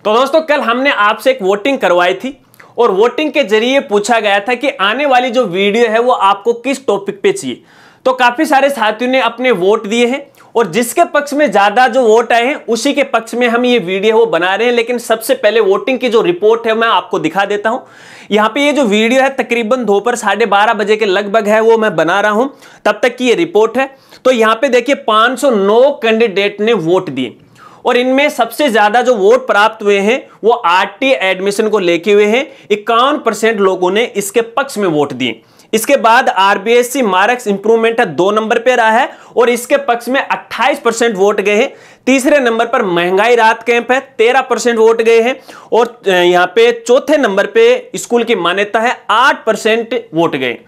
तो दोस्तों कल हमने आपसे एक वोटिंग करवाई थी और वोटिंग के जरिए पूछा गया था कि आने वाली जो वीडियो है वो आपको किस टॉपिक पे चाहिए। तो काफी सारे साथियों ने अपने वोट दिए हैं और जिसके पक्ष में ज्यादा जो वोट आए हैं उसी के पक्ष में हम ये वीडियो वो बना रहे हैं। लेकिन सबसे पहले वोटिंग की जो रिपोर्ट है मैं आपको दिखा देता हूं। यहाँ पे ये जो वीडियो है तकरीबन दोपहर 12:30 बजे के लगभग है वो मैं बना रहा हूं, तब तक की ये रिपोर्ट है। तो यहाँ पे देखिए 509 कैंडिडेट ने वोट दिए और इनमें सबसे ज्यादा जो वोट प्राप्त हुए हैं वो आरटी एडमिशन को लेके हुए हैं। 51% लोगों ने इसके पक्ष में वोट दिए। इसके बाद आरबीएससी मार्क्स इंप्रूवमेंट है 2 नंबर पे रहा है और इसके पक्ष में 28% वोट गए हैं। तीसरे नंबर पर महंगाई राहत कैंप है 13% वोट गए हैं और यहाँ पे चौथे नंबर पे स्कूल की मान्यता है 8% वोट गए।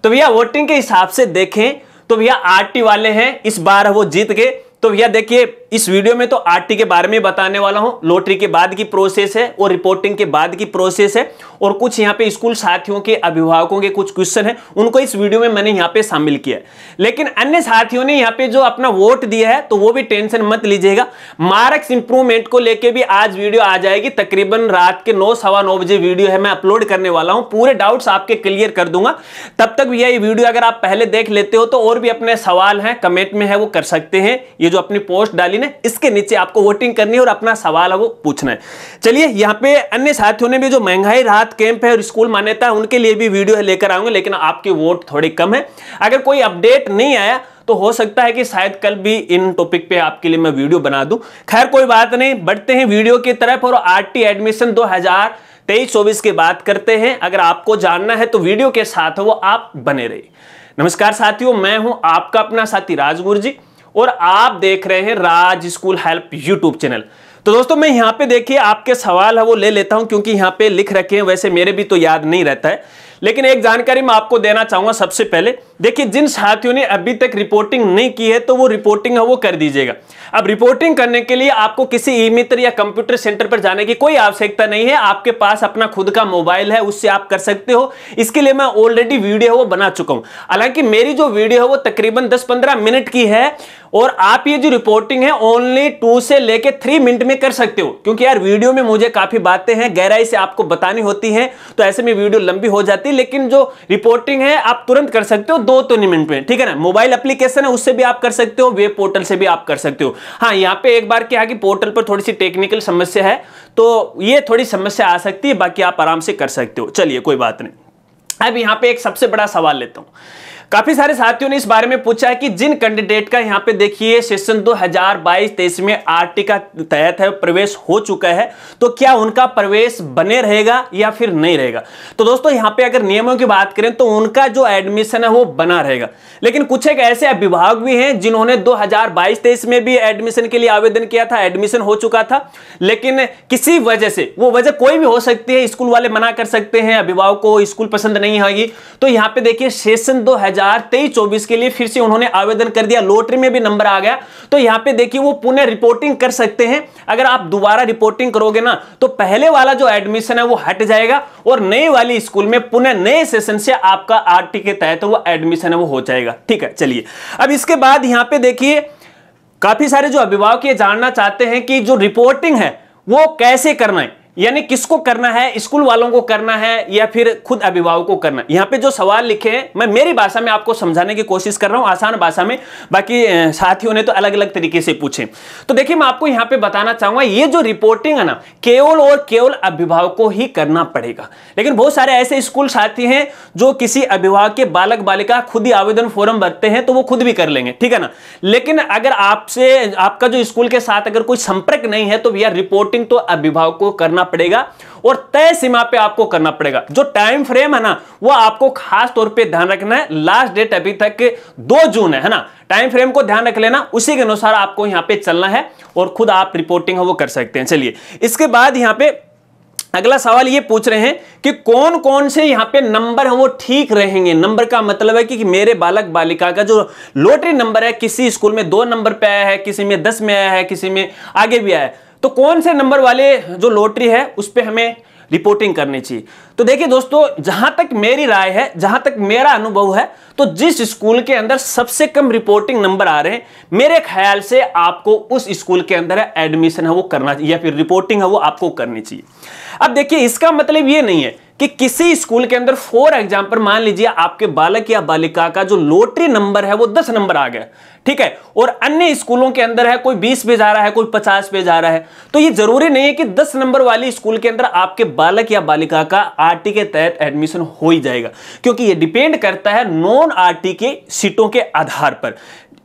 तो भैया वोटिंग के हिसाब से देखें तो भैया आरटी वाले हैं, इस बार वो जीत गए। तो भैया देखिए इस वीडियो में तो आरटी के बारे में बताने वाला हूं, लॉटरी के बाद की प्रोसेस है और रिपोर्टिंग के बाद की प्रोसेस है और कुछ यहां पे स्कूल साथियों के अभिभावकों के कुछ क्वेश्चन हैं उनको इस वीडियो में मैंने यहां पे शामिल किया है। लेकिन अन्य साथियों ने यहां पे जो अपना वोट दिया है तो वो भी टेंशन मत लीजिएगा। मार्क्स इंप्रूवमेंट को लेकर भी आज वीडियो आ जाएगी, तकरीबन रात के 9 सवा 9 बजे वीडियो है मैं अपलोड करने वाला हूं। पूरे डाउट्स आपके क्लियर कर दूंगा। तब तक भैया ये वीडियो अगर आप पहले देख लेते हो तो और भी अपने सवाल हैं कमेंट में है वो कर सकते हैं। ये जो अपनी पोस्ट डाली ना इसके नीचे आपको वोटिंग करनी है और अपना सवाल है वो पूछना है। चलिए यहाँ पे अन्य साथियों ने भी जो महंगाई राहत कैंप है और स्कूल मान्यता है उनके लिए भी वीडियो लेकर आऊंगे, लेकिन आपके वोट थोड़े कम है। अगर कोई अपडेट नहीं आया तो हो सकता है कि शायद कल भी इन टॉपिक पे आपके लिए मैं वीडियो बना दूं। खैर कोई बात नहीं, बढ़ते हैं वीडियो की तरफ और आरटी एडमिशन 2023-24 की बात करते हैं। अगर आपको जानना है तो वीडियो के साथ वो आप बने रहिए। नमस्कार साथियों, मैं हूं आपका अपना साथी राजगुरु जी और आप देख रहे हैं राज स्कूल हेल्प यूट्यूब चैनल। तो दोस्तों मैं यहां पे देखिए आपके सवाल है वो ले लेता हूं क्योंकि यहां पे लिख रखे हैं, वैसे मेरे भी तो याद नहीं रहता है, लेकिन एक जानकारी मैं आपको देना चाहूंगा। सबसे पहले देखिए जिन साथियों ने अभी तक रिपोर्टिंग नहीं की है तो वो रिपोर्टिंग है वो कर दीजिएगा। अब रिपोर्टिंग करने के लिए आपको किसी ई मित्र या कंप्यूटर सेंटर पर जाने की कोई आवश्यकता नहीं है। आपके पास अपना खुद का मोबाइल है उससे आप कर सकते हो। इसके लिए मैं ऑलरेडी वीडियो वो बना चुका हूं। हालांकि मेरी जो वीडियो है वो तकरीबन 10-15 मिनट की है और आप ये जो रिपोर्टिंग है ओनली 2 से लेके 3 मिनट में कर सकते हो, क्योंकि यार वीडियो में मुझे काफी बातें हैं गहराई से आपको बतानी होती हैं तो ऐसे में वीडियो लंबी हो जाती है। लेकिन जो रिपोर्टिंग है आप तुरंत कर सकते हो 2-3 मिनट में, ठीक है ना। मोबाइल एप्लीकेशन है उससे भी आप कर सकते हो, वेब पोर्टल से भी आप कर सकते हो। हाँ यहाँ पे एक बार क्या है कि पोर्टल पर थोड़ी सी टेक्निकल समस्या है तो ये थोड़ी समस्या आ सकती है, बाकी आप आराम से कर सकते हो। चलिए कोई बात नहीं। अब यहाँ पे एक सबसे बड़ा सवाल लेता हूं। काफी सारे साथियों ने इस बारे में पूछा है कि जिन कैंडिडेट का यहाँ पे देखिए सेशन 2022-23 में आरटी का तहत है प्रवेश हो चुका है तो क्या उनका प्रवेश बने रहेगा या फिर नहीं रहेगा। तो दोस्तों यहाँ पे अगर नियमों की बात करें तो उनका जो एडमिशन है वो बना रहेगा। लेकिन कुछ एक ऐसे अभिभावक भी हैं जिन्होंने 2022-23 में भी एडमिशन के लिए आवेदन किया था, एडमिशन हो चुका था, लेकिन किसी वजह से, वो वजह कोई भी हो सकती है, स्कूल वाले मना कर सकते हैं, अभिभावक को स्कूल पसंद नहीं आएगी, तो यहाँ पे देखिए सेशन 2023-24 के लिए फिर से उन्होंने आवेदन कर दिया, लॉटरी में भी नंबर आ गया, तो यहां पे देखिए वो पुनः रिपोर्टिंग कर सकते हैं। अगर आप दोबारा रिपोर्टिंग करोगे ना तो पहले वाला जो एडमिशन है वो हट जाएगा और नए वाली स्कूल में पुनः नए सेशन से आपका आरटी के तहत वो एडमिशन है वो हो जाएगा, ठीक है। चलिए अब इसके बाद यहां पे देखिए काफी सारे जो अभिभावक ये जानना चाहते हैं कि जो रिपोर्टिंग है वो कैसे करना है, यानी किसको करना है, स्कूल वालों को करना है या फिर खुद अभिभावकों को करना है। यहां पे जो सवाल लिखे हैं मैं मेरी भाषा में आपको समझाने की कोशिश कर रहा हूं, आसान भाषा में, बाकी साथियों ने तो अलग अलग तरीके से पूछे। तो देखिए मैं आपको यहां पे बताना चाहूंगा ये जो रिपोर्टिंग है ना केवल और केवल अभिभावक को ही करना पड़ेगा। लेकिन बहुत सारे ऐसे स्कूल साथी हैं जो किसी अभिभावक के बालक बालिका खुद ही आवेदन फॉर्म भरते हैं तो वो खुद भी कर लेंगे, ठीक है ना। लेकिन अगर आपसे आपका जो स्कूल के साथ अगर कोई संपर्क नहीं है तो भैया रिपोर्टिंग तो अभिभावक को करना पड़ेगा और तय सीमा पे आपको करना पड़ेगा। जो टाइम फ्रेम है ना वो आपको खास तौर पे ध्यान रखना है। लास्ट डेट अभी तक 2 जून है ना, टाइम फ्रेम को ध्यान रख लेना, उसी के अनुसार आपको यहां पे चलना है और खुद आप रिपोर्टिंग है वो कर सकते हैं। चलिए इसके बाद यहां पे अगला सवाल ये पूछ रहे हैं कि कौन कौन से यहां पे नंबर है वो ठीक रहेंगे। नंबर का मतलब है कि मेरे बालक बालिका का जो लॉटरी नंबर है किसी स्कूल में 2 नंबर पे आया है, किसी में 10 में आया है, किसी में आगे भी आया है, तो कौन से नंबर वाले जो लॉटरी है उस पर हमें रिपोर्टिंग करनी चाहिए। तो देखिए दोस्तों, जहां तक मेरी राय है, जहां तक मेरा अनुभव है, तो जिस स्कूल के अंदर सबसे कम रिपोर्टिंग नंबर आ रहे हैं, मेरे ख्याल से आपको उस स्कूल के अंदर एडमिशन है वो करना चाहिए, या फिर रिपोर्टिंग है वो आपको करनी चाहिए। अब देखिए, इसका मतलब ये नहीं है कि किसी स्कूल के अंदर फॉर एग्जांपल मान लीजिए आपके बालक या बालिका का जो लॉटरी नंबर है वो 10 नंबर आ गया, ठीक है, और अन्य स्कूलों के अंदर है कोई 20 पे जा रहा है, कोई 50 पे जा रहा है, तो ये जरूरी नहीं है कि 10 नंबर वाली स्कूल के अंदर आपके बालक या बालिका का आरटी के तहत एडमिशन हो ही जाएगा, क्योंकि ये डिपेंड करता है नॉन आरटी के सीटों के आधार पर।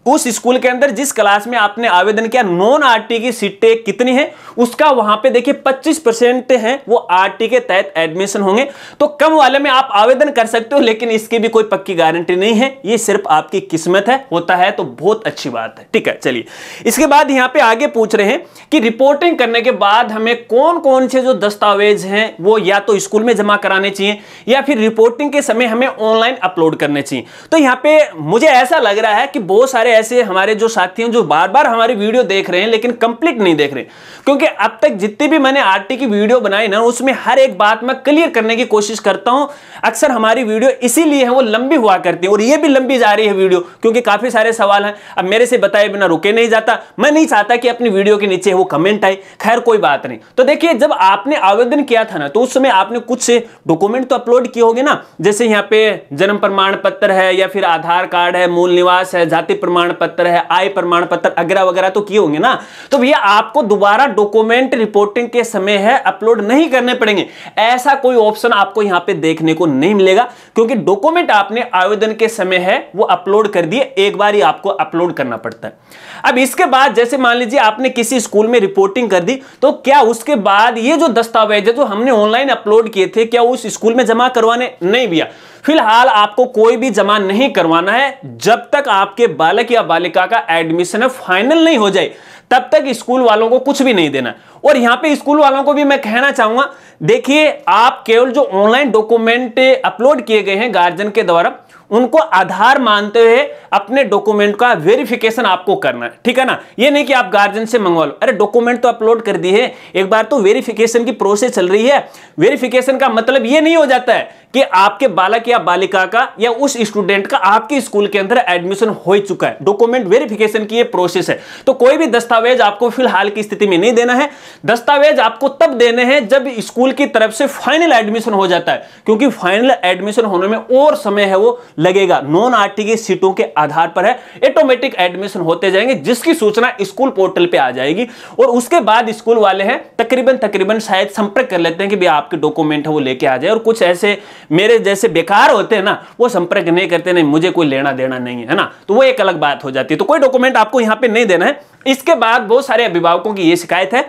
उस स्कूल के अंदर जिस क्लास में आपने आवेदन किया, नॉन आरटी की सीटें कितनी हैं, उसका वहां पे देखिए 25% हैं वो आरटी के तहत एडमिशन होंगे। तो कम वाले में आप आवेदन कर सकते हो, लेकिन इसकी भी कोई पक्की गारंटी नहीं है, ये सिर्फ आपकी किस्मत है, होता है तो बहुत अच्छी बात है, ठीक है। चलिए, इसके बाद यहां पे आगे पूछ रहे हैं कि रिपोर्टिंग करने के बाद हमें कौन कौन से जो दस्तावेज हैं वो या तो स्कूल में जमा कराने चाहिए या फिर रिपोर्टिंग के समय हमें ऑनलाइन अपलोड करने चाहिए। तो यहां पे मुझे ऐसा लग रहा है कि बहुत सारे ऐसे हमारे जो साथी हैं जो बार बार हमारी वीडियो देख रहे हैं लेकिन कंप्लीट नहीं देख रहे, क्योंकि अब तक जितनी भी मैंने आरटी की वीडियो बनाई ना, उसमें हर एक बात मैं क्लियर करने की कोशिश करता हूं। अक्सर हमारी वीडियो इसीलिए है वो लंबी हुआ करती है, और ये भी लंबी जा रही है वीडियो, क्योंकि काफी सारे सवाल हैं। अब मेरे से बताए बिना रुके नहीं जाता, मैं नहीं चाहता कि अपनी वीडियो के नीचे वो कमेंट आए। खैर कोई बात नहीं। तो देखिए, जब आपने आवेदन किया था ना, तो उस समय आपने कुछ से डॉक्यूमेंट तो अपलोड किए होंगे ना, जैसे यहाँ पे जन्म प्रमाण पत्र है, या फिर आधार कार्ड है, मूल निवास है, जाति प्रमाण पत्र है, आय प्रमाण पत्र वगैरह वगैरह तो किए होंगे ना। तो भैया आपको दोबारा डॉक्यूमेंट रिपोर्टिंग के समय है अपलोड नहीं करने पड़ेंगे, ऐसा कोई ऑप्शन आपको यहां पे देखने को नहीं मिलेगा, क्योंकि डॉक्यूमेंट आपने आवेदन के समय है वो अपलोड कर दिए, एक बार ही आपको अपलोड करना पड़ता है। अब इसके बाद जैसे मान लीजिए आपने किसी स्कूल में रिपोर्टिंग कर दी, तो क्या उसके बाद ये जो दस्तावेज है जो हमने ऑनलाइन अपलोड किए थे, क्या उस स्कूल में जमा करवाने? नहीं भैया, फिलहाल आपको कोई भी जमा नहीं करवाना है। जब तक आपके बालक या बालिका का एडमिशन फाइनल नहीं हो जाए, तब तक स्कूल वालों को कुछ भी नहीं देना। और यहां पे स्कूल वालों को भी मैं कहना चाहूंगा, देखिए, आप केवल जो ऑनलाइन डॉक्यूमेंट अपलोड किए गए हैं गार्जियन के द्वारा, उनको आधार मानते हुए अपने डॉक्यूमेंट का वेरिफिकेशन आपको करना है, ठीक है ना। ये नहीं कि आप गार्जियन से मंगवा लो, अरे डॉक्यूमेंट तो अपलोड कर दिए हैं, एक बार तो वेरिफिकेशन की प्रोसेस चल रही है। वेरिफिकेशन का मतलब ये नहीं हो जाता है कि आपके बालक या बालिका का या उस स्टूडेंट का आपके स्कूल के अंदर एडमिशन हो चुका है। डॉक्यूमेंट वेरिफिकेशन की ये प्रोसेस है। तो कोई भी दस्तावेज आपको फिलहाल की स्थिति में नहीं देना है। दस्तावेज आपको तब देने हैं जब स्कूल की तरफ से फाइनल एडमिशन हो जाता है, क्योंकि फाइनल एडमिशन होने में और समय है वो लगेगा। नॉन आरटी की सीटों के आधार पर है, ऑटोमेटिक एडमिशन होते जाएंगे, जिसकी सूचना स्कूल पोर्टल पे आ जाएगी, और उसके बाद स्कूल वाले हैं तकरीबन शायद संपर्क कर लेते हैं कि भैया आपके डॉक्यूमेंट है वो लेके आ जाए। और कुछ ऐसे मेरे जैसे बेकार होते हैं ना, वो संपर्क नहीं करते, नहीं मुझे कोई लेना देना नहीं है ना, तो वो एक अलग बात हो जाती है। तो कोई डॉक्यूमेंट आपको यहां पे नहीं देना है। इसके बाद बहुत सारे अभिभावकों की ये शिकायत है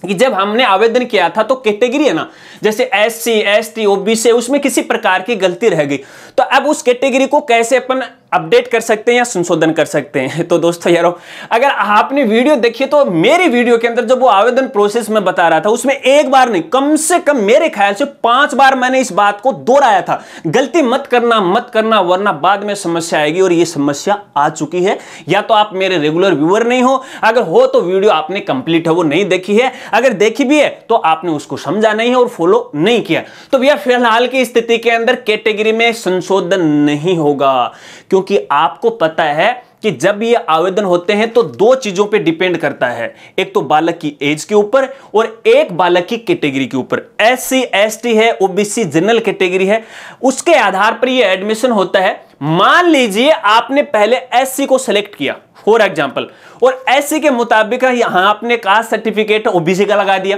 कि जब हमने आवेदन किया था तो कैटेगरी है ना, जैसे SC ST OBC, उसमें किसी प्रकार की गलती रह गई, तो अब उस कैटेगरी को कैसे अपन अपडेट कर सकते हैं या संशोधन कर सकते हैं। तो दोस्तों यारो, अगर आपने वीडियो देखी तो मेरी वीडियो के अंदर जब वो आवेदन प्रोसेस में बता रहा था, उसमें एक बार नहीं, कम से कम मेरे ख्याल से 5 बार मैंने इस बात को दोहराया था, गलती मत करना वरना बाद में समस्या आएगी। और ये समस्या आ चुकी है। या तो आप मेरे रेगुलर व्यूअर नहीं हो, अगर हो तो वीडियो आपने कंप्लीट है वो नहीं देखी है, अगर देखी भी है तो आपने उसको समझा नहीं है और फॉलो नहीं किया। तो भैया फिलहाल की स्थिति के अंदर कैटेगरी में संशोधन नहीं होगा, क्योंकि आपको पता है कि जब ये आवेदन होते हैं तो 2 चीजों पे डिपेंड करता है, एक तो बालक की एज के ऊपर और एक बालक की कैटेगरी के ऊपर। SC ST है, OBC जनरल कैटेगरी है, उसके आधार पर ये एडमिशन होता है। मान लीजिए आपने पहले SC को सिलेक्ट किया फॉर एग्जांपल, और SC के मुताबिक यहां आपने कास्ट सर्टिफिकेट OBC का लगा दिया,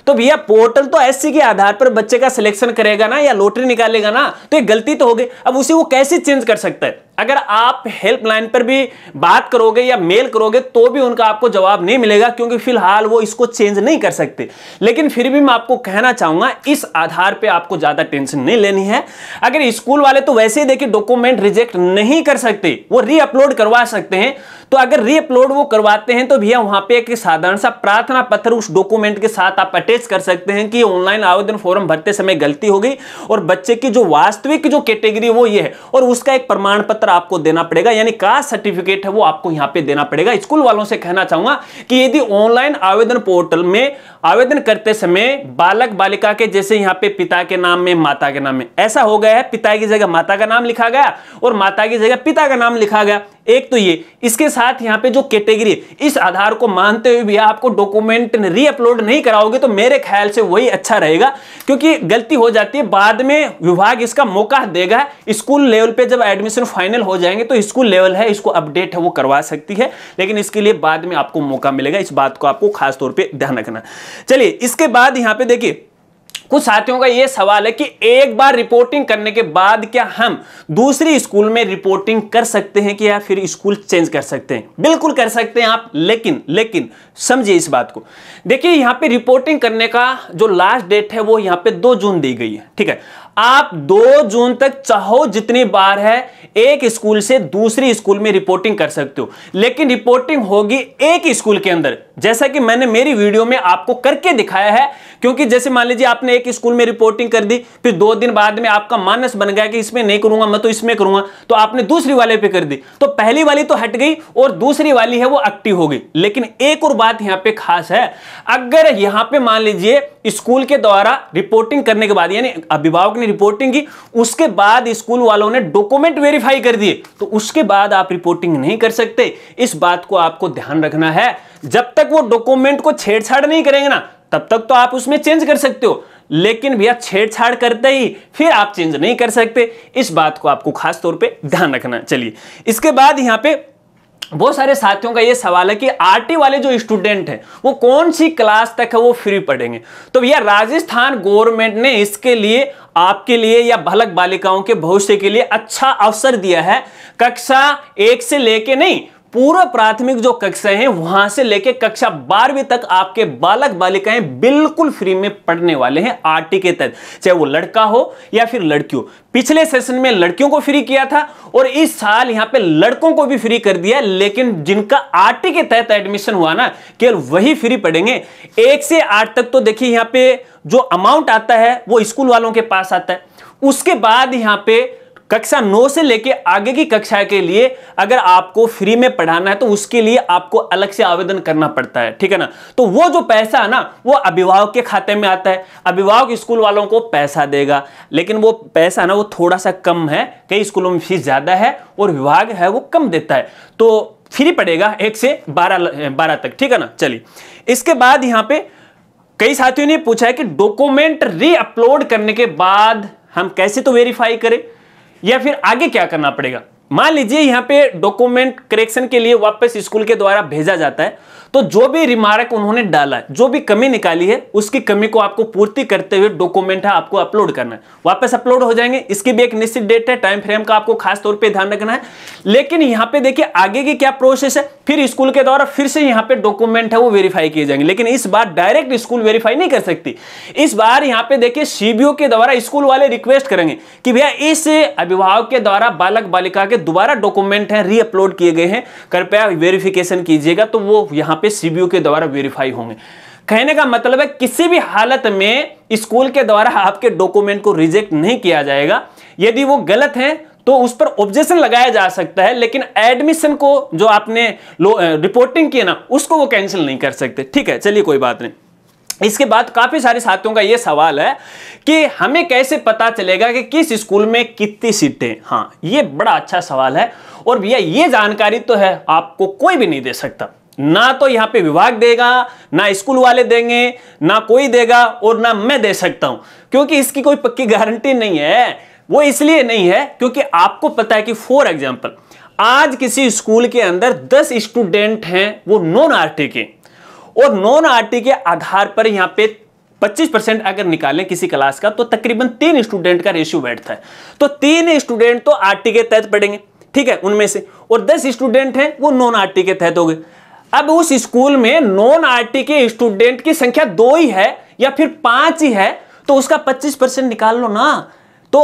तो भैया पोर्टल तो SC के आधार पर बच्चे का सिलेक्शन करेगा ना, या लॉटरी निकालेगा ना, तो ये गलती तो हो गई। अब उसे वो कैसे चेंज कर सकता है? अगर आप हेल्पलाइन पर भी बात करोगे या मेल करोगे तो भी उनका आपको जवाब नहीं मिलेगा, क्योंकि फिलहाल वो इसको चेंज नहीं कर सकते। लेकिन फिर भी मैं आपको कहना चाहूंगा, इस आधार पे आपको ज्यादा टेंशन नहीं लेनी है। अगर स्कूल वाले तो वैसे ही देखिए डॉक्यूमेंट रिजेक्ट नहीं कर सकते, वो रीअपलोड करवा सकते हैं। तो अगर रीअपलोड वो करवाते हैं तो भैया वहां पे एक साधारण सा प्रार्थना पत्र उस डॉक्यूमेंट के साथ आप अटैच कर सकते हैं कि ऑनलाइन आवेदन फॉर्म भरते समय गलती हो गई और बच्चे की जो वास्तविक जो कैटेगरी वो ये है, और उसका एक प्रमाण पत्र पत्र आपको देना पड़ेगा, यानी कास्ट सर्टिफिकेट है वो आपको यहां पे देना पड़ेगा। स्कूल वालों से कहना चाहूंगा कि यदि ऑनलाइन आवेदन पोर्टल में आवेदन करते समय बालक बालिका के जैसे यहां पे पिता के नाम में माता के नाम में ऐसा हो गया है, पिता की जगह माता का नाम लिखा गया और माता की जगह पिता का नाम लिखा गया, एक तो ये, इसके साथ यहां पे जो कैटेगरी, इस आधार को मानते हुए भी आपको डॉक्यूमेंट री अपलोड नहीं कराओगे तो मेरे ख्याल से वही अच्छा रहेगा, क्योंकि गलती हो जाती है बाद में विभाग इसका मौका देगा। स्कूल लेवल पे जब एडमिशन फाइनल हो जाएंगे तो स्कूल लेवल है, इसको अपडेट है वो करवा सकती है, लेकिन इसके लिए बाद में आपको मौका मिलेगा। इस बात को आपको खास तौर पे ध्यान रखना। चलिए इसके बाद यहां पे देखिए कुछ साथियों का यह सवाल है कि एक बार रिपोर्टिंग करने के बाद क्या हम दूसरी स्कूल में रिपोर्टिंग कर सकते हैं कि या फिर स्कूल चेंज कर सकते हैं? बिल्कुल कर सकते हैं आप, लेकिन समझिए इस बात को। देखिए यहां पे रिपोर्टिंग करने का जो लास्ट डेट है वो यहां पे 2 जून दी गई है, ठीक है। आप 2 जून तक चाहो जितनी बार है एक स्कूल से दूसरी स्कूल में रिपोर्टिंग कर सकते हो, लेकिन रिपोर्टिंग होगी एक स्कूल के अंदर, जैसा कि मैंने मेरी वीडियो में आपको करके दिखाया है। क्योंकि जैसे मान लीजिए आपने एक स्कूल में रिपोर्टिंग कर दी, फिर 2 दिन बाद में आपका मानस बन गया कि इसमें नहीं करूंगा मैं तो इसमें करूंगा, तो आपने दूसरी वाले पे कर दी, तो पहली वाली तो हट गई और दूसरी वाली है वो एक्टिव हो गई। लेकिन एक और बात यहां पे खास है, अगर यहां पे मान लीजिए स्कूल के द्वारा रिपोर्टिंग करने के बाद यानी अभिभावक ने रिपोर्टिंग की, उसके बाद स्कूल वालों ने डॉक्यूमेंट वेरीफाई कर दिए, तो उसके बाद आप रिपोर्टिंग नहीं कर सकते। इस बात को आपको ध्यान रखना है। जब तक वो डॉक्यूमेंट को छेड़छाड़ नहीं करेंगे ना तब तक तो आप उसमें चेंज कर सकते हो, लेकिन भैया छेड़छाड़ करते ही फिर आप चेंज नहीं कर सकते। इस बात को आपको खास तौर पे ध्यान रखना। चलिए इसके बाद यहां पे बहुत सारे साथियों का यह सवाल है कि आरटी वाले जो स्टूडेंट हैं वो कौन सी क्लास तक है वो फ्री पढ़ेंगे? तो भैया राजस्थान गवर्नमेंट ने इसके लिए आपके लिए या बालक बालिकाओं के भविष्य के लिए अच्छा अवसर दिया है। कक्षा 1 से लेके नहीं, पूर्व प्राथमिक जो कक्षाएं हैं वहां से लेके कक्षा 12वीं तक आपके बालक बालिकाएं बिल्कुल फ्री में पढ़ने वाले हैं आरटी के तहत, चाहे वो लड़का हो या फिर लड़की हो। पिछले सेशन में लड़कियों को फ्री किया था और इस साल यहां पे लड़कों को भी फ्री कर दिया, लेकिन जिनका आरटी के तहत एडमिशन हुआ ना केवल वही फ्री पढ़ेंगे। 1 से 8 तक तो देखिए यहां पे जो अमाउंट आता है वो स्कूल वालों के पास आता है। उसके बाद यहां पे कक्षा 9 से लेके आगे की कक्षा के लिए अगर आपको फ्री में पढ़ाना है तो उसके लिए आपको अलग से आवेदन करना पड़ता है, ठीक है ना। तो वो जो पैसा है ना वो अभिभावक के खाते में आता है, अभिभावक स्कूल वालों को पैसा देगा, लेकिन वो पैसा ना वो थोड़ा सा कम है, कई स्कूलों में फीस ज्यादा है और विभाग है वो कम देता है, तो फ्री पड़ेगा 1 से 12 तक, ठीक है ना। चलिए इसके बाद यहां पे कई साथियों ने पूछा है कि डॉक्यूमेंट री अपलोड करने के बाद हम कैसे तो वेरीफाई करें या फिर आगे क्या करना पड़ेगा। मान लीजिए यहां पे डॉक्यूमेंट करेक्शन के लिए वापस स्कूल के द्वारा भेजा जाता है, तो जो भी रिमार्क उन्होंने डाला है, जो भी कमी निकाली है, उसकी कमी को आपको पूर्ति करते हुए डॉक्यूमेंट है आपको अपलोड करना है, वापस अपलोड हो जाएंगे। इसकी भी एक निश्चित डेट है, टाइम फ्रेम का आपको खास तौर पे ध्यान रखना है। लेकिन यहां पे देखिए आगे की क्या प्रोसेस है, फिर स्कूल के द्वारा फिर से यहां पे डॉक्यूमेंट है वो वेरीफाई किए जाएंगे, लेकिन इस बार डायरेक्ट स्कूल वेरीफाई नहीं कर सकती। इस बार यहां पे देखिए सीबीओ के द्वारा स्कूल वाले रिक्वेस्ट करेंगे कि भैया इस अभिभावक के द्वारा बालक बालिका के दोबारा डॉक्यूमेंट है री अपलोड किए गए हैं, कृपया वेरिफिकेशन कीजिएगा, तो वो यहां पे सीबीओ के द्वारा वेरीफाई होंगे। कहने का मतलब है किसी भी हालत में स्कूल के द्वारा आपके डॉक्यूमेंट को रिजेक्ट नहीं किया जाएगा। यदि वो गलत है तो उस पर ऑब्जेक्शन लगाया जा सकता है, लेकिन एडमिशन को जो आपने रिपोर्टिंग की है ना उसको वो कैंसिल नहीं कर सकते, ठीक है। चलिए कोई बात नहीं। इसके बाद काफी सारे साथियों का यह सवाल है कि हमें कैसे पता चलेगा कि किस स्कूल में कितनी सीटें। हाँ, ये बड़ा अच्छा सवाल है और भैया ये जानकारी तो है आपको कोई भी नहीं दे सकता, ना तो यहां पे विभाग देगा, ना स्कूल वाले देंगे, ना कोई देगा और ना मैं दे सकता हूं, क्योंकि इसकी कोई पक्की गारंटी नहीं है। वो इसलिए नहीं है क्योंकि आपको पता है कि फॉर एग्जांपल आज किसी स्कूल के अंदर 10 स्टूडेंट हैं वो नॉन आरटी के, और नॉन आरटी के आधार पर यहां पे 25% अगर निकालें किसी क्लास का तो तकरीबन 3 स्टूडेंट का रेशियो बैठता है, तो 3 स्टूडेंट तो आरटी के तहत पढ़ेंगे, ठीक है, उनमें से, और 10 स्टूडेंट हैं वो नॉन आरटी के तहत हो गए। अब उस स्कूल में नॉन आरटी के स्टूडेंट की संख्या 2 ही है या फिर 5 ही है, तो उसका 25% निकाल लो ना। तो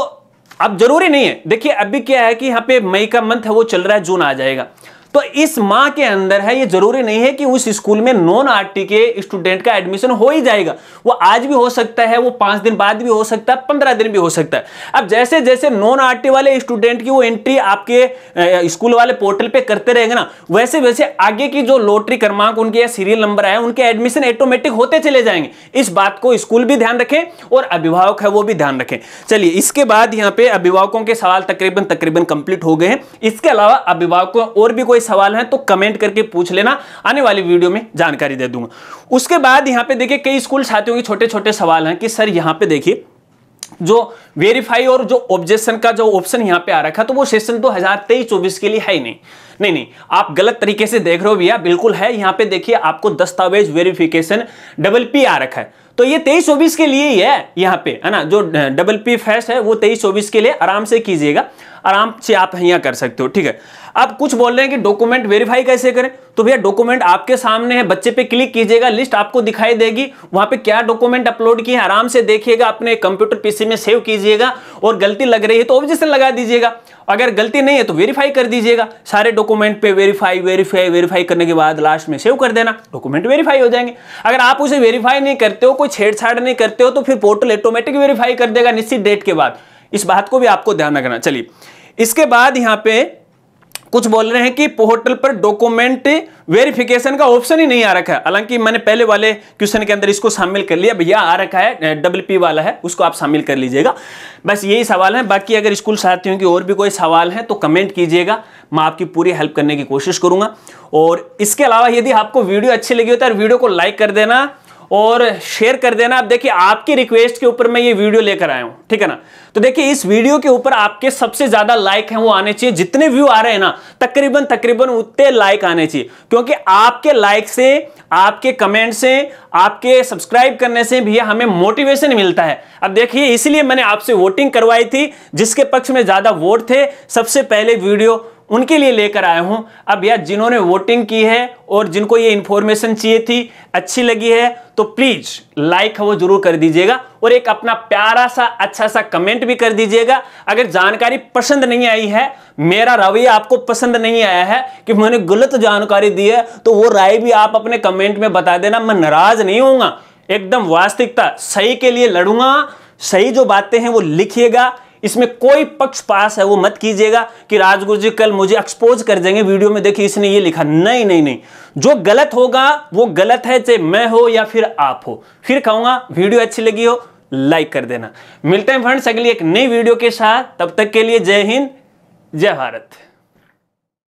अब जरूरी नहीं है, देखिए अभी क्या है कि यहां पे मई का मंथ है वो चल रहा है, जून आ जाएगा, तो इस माह के अंदर है, ये जरूरी नहीं है कि उस स्कूल में नॉन आरटी के स्टूडेंट का एडमिशन हो ही जाएगा। वो आज भी हो सकता है, वो 5 दिन बाद भी हो सकता है, 15 दिन भी हो सकता है। अब जैसे जैसे नॉन आरटी वाले स्टूडेंट की वो एंट्री आपके स्कूल वाले पोर्टल पे करते रहेंगे ना, वैसे वैसे आगे की जो लॉटरी क्रमांक उनके या सीरियल नंबर आए उनके एडमिशन ऑटोमेटिक होते चले जाएंगे। इस बात को स्कूल भी ध्यान रखें और अभिभावक है वो भी ध्यान रखें। चलिए, इसके बाद यहाँ पे अभिभावकों के सवाल तकरीबन कंप्लीट हो गए हैं। इसके अलावा अभिभावकों और भी कोई सवाल है तो कमेंट करके पूछ लेना, आने वाली वीडियो में जानकारी दे दूंगा। उसके बाद यहाँ पे देखिए कई स्कूल साथियों के छोटे छोटे सवाल हैं कि सर यहाँ पे देखिए जो वेरीफाई और जो ऑब्जेक्शन का जो ऑप्शन यहां पे आ रखा है तो वो सेशन 2023-24 के लिए है ही नहीं, आप गलत तरीके से देख रहे हो भैया, बिल्कुल है। यहां पे देखिए आपको दस्तावेज वेरिफिकेशन PP आ रखा है, तो ये 23-24 के लिए ही है यहाँ पे, है ना। जो PP फैस है वो 23-24 के लिए, आराम से कीजिएगा, आराम से आप यहाँ कर सकते हो, ठीक है। अब कुछ बोल रहे हैं कि डॉक्यूमेंट वेरीफाई कैसे करें, तो भैया डॉक्यूमेंट आपके सामने है, बच्चे पे क्लिक कीजिएगा, लिस्ट आपको दिखाई देगी, वहां पे क्या डॉक्यूमेंट अपलोड किए हैं आराम से देखिएगा, अपने कंप्यूटर PC में सेव कीजिएगा, और गलती लग रही है तो ऑब्जेक्शन लगा दीजिएगा, अगर गलती नहीं है तो वेरीफाई कर दीजिएगा। सारे डॉक्यूमेंट पे वेरीफाई करने के बाद लास्ट में सेव कर देना, डॉक्यूमेंट वेरीफाई हो जाएंगे। अगर आप उसे वेरीफाई नहीं करते हो, कोई छेड़छाड़ नहीं करते हो, तो फिर पोर्टल ऑटोमेटिक वेरीफाई कर देगा निश्चित डेट के बाद। इस बात को भी आपको ध्यान रखना। चलिए, इसके बाद यहां पे कुछ बोल रहे हैं कि पोर्टल पर डॉक्यूमेंट वेरिफिकेशन का ऑप्शन ही नहीं आ रखा है। हालांकि मैंने पहले वाले क्वेश्चन के अंदर इसको शामिल कर लिया, भैया आ रखा है, PP वाला है, उसको आप शामिल कर लीजिएगा। बस यही सवाल है। बाकी अगर स्कूल साथियों की और भी कोई सवाल है तो कमेंट कीजिएगा, मैं आपकी पूरी हेल्प करने की कोशिश करूंगा। और इसके अलावा यदि आपको वीडियो अच्छी लगी हो तो वीडियो को लाइक कर देना और शेयर कर देना। आप देखिए आपकी रिक्वेस्ट के ऊपर मैं ये वीडियो लेकर आया हूं, ठीक है ना। तो देखिए इस वीडियो के ऊपर आपके सबसे ज्यादा लाइक हैं वो आने चाहिए, जितने व्यू आ रहे हैं ना तकरीबन उतने लाइक आने चाहिए, क्योंकि आपके लाइक से, आपके कमेंट से, आपके सब्सक्राइब करने से भी हमें मोटिवेशन मिलता है। अब देखिए इसलिए मैंने आपसे वोटिंग करवाई थी, जिसके पक्ष में ज्यादा वोट थे सबसे पहले वीडियो उनके लिए लेकर आया हूं। अब यार जिन्होंने वोटिंग की है और जिनको ये इंफॉर्मेशन चाहिए थी, अच्छी लगी है, तो प्लीज लाइक है वो जरूर कर दीजिएगा और एक अपना प्यारा सा अच्छा सा कमेंट भी कर दीजिएगा। अगर जानकारी पसंद नहीं आई है, मेरा रवैया आपको पसंद नहीं आया है कि मैंने गलत जानकारी दी है, तो वो राय भी आप अपने कमेंट में बता देना, मैं नाराज नहीं होऊंगा। एकदम वास्तविकता सही के लिए लड़ूंगा, सही जो बातें हैं वो लिखिएगा, इसमें कोई पक्षपात है वो मत कीजिएगा कि राजगुरु जी कल मुझे एक्सपोज कर देंगे वीडियो में, देखिए इसने ये लिखा। नहीं, जो गलत होगा वो गलत है, चाहे मैं हो या फिर आप हो। फिर कहूंगा वीडियो अच्छी लगी हो लाइक कर देना। मिलते हैं फ्रेंड्स अगली एक नई वीडियो के साथ, तब तक के लिए जय हिंद, जय भारत।